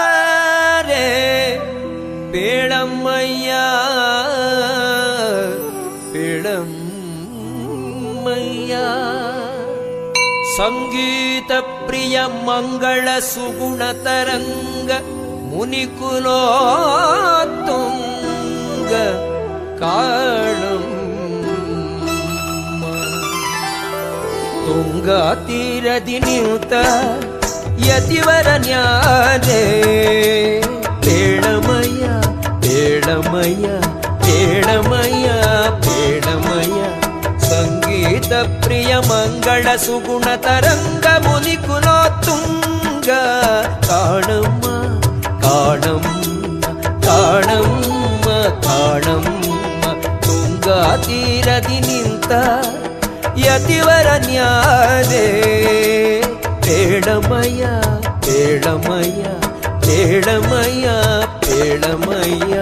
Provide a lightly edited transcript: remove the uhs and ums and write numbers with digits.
ಸುಯತಿವರನಾರೆ ಪೇಳಮ್ಮಯ್ಯ ಪೇಳಮ್ಮಯ್ಯ ಸಂಗೀತ ಪ್ರಿಯ ಮಂಗಳ ಸುಗುಣ ತರಂಗ ಮುನಿಕುಲೋತ್ತುಂಗ ಕಾಳಮ್ಮ ತುಂಗಾ ತೀರದಿ ನಿಂತ ಯತಿವರ ನ್ಯಾರೆ ಪೇಳಮಯ್ಯ ಪೇಳಮಯ್ಯ ಪೇಳಮಯ್ಯ ಪೇಳಮಯ್ಯ ಸಂಗೀತ ಪ್ರಿಯ ಮಂಗಳ ಸುಗುಣ ತರಂಗ ಮುನಿಕುಲೋತ್ತುಂಗ ಕಾಣಮ್ಮ ಕಾಣಮ್ಮ ಕಾಣಮ್ಮ ಕಾಣಮ್ಮ ತುಂಗಾ ತೀರದಿ ನಿಂತ ಯತಿವರ ನ್ಯಾರೆ ಪೇಳಮಯ್ಯ ಪೇಳಮಯ್ಯ ಪೇಳಮಯ್ಯ ಪೇಳಮಯ್ಯ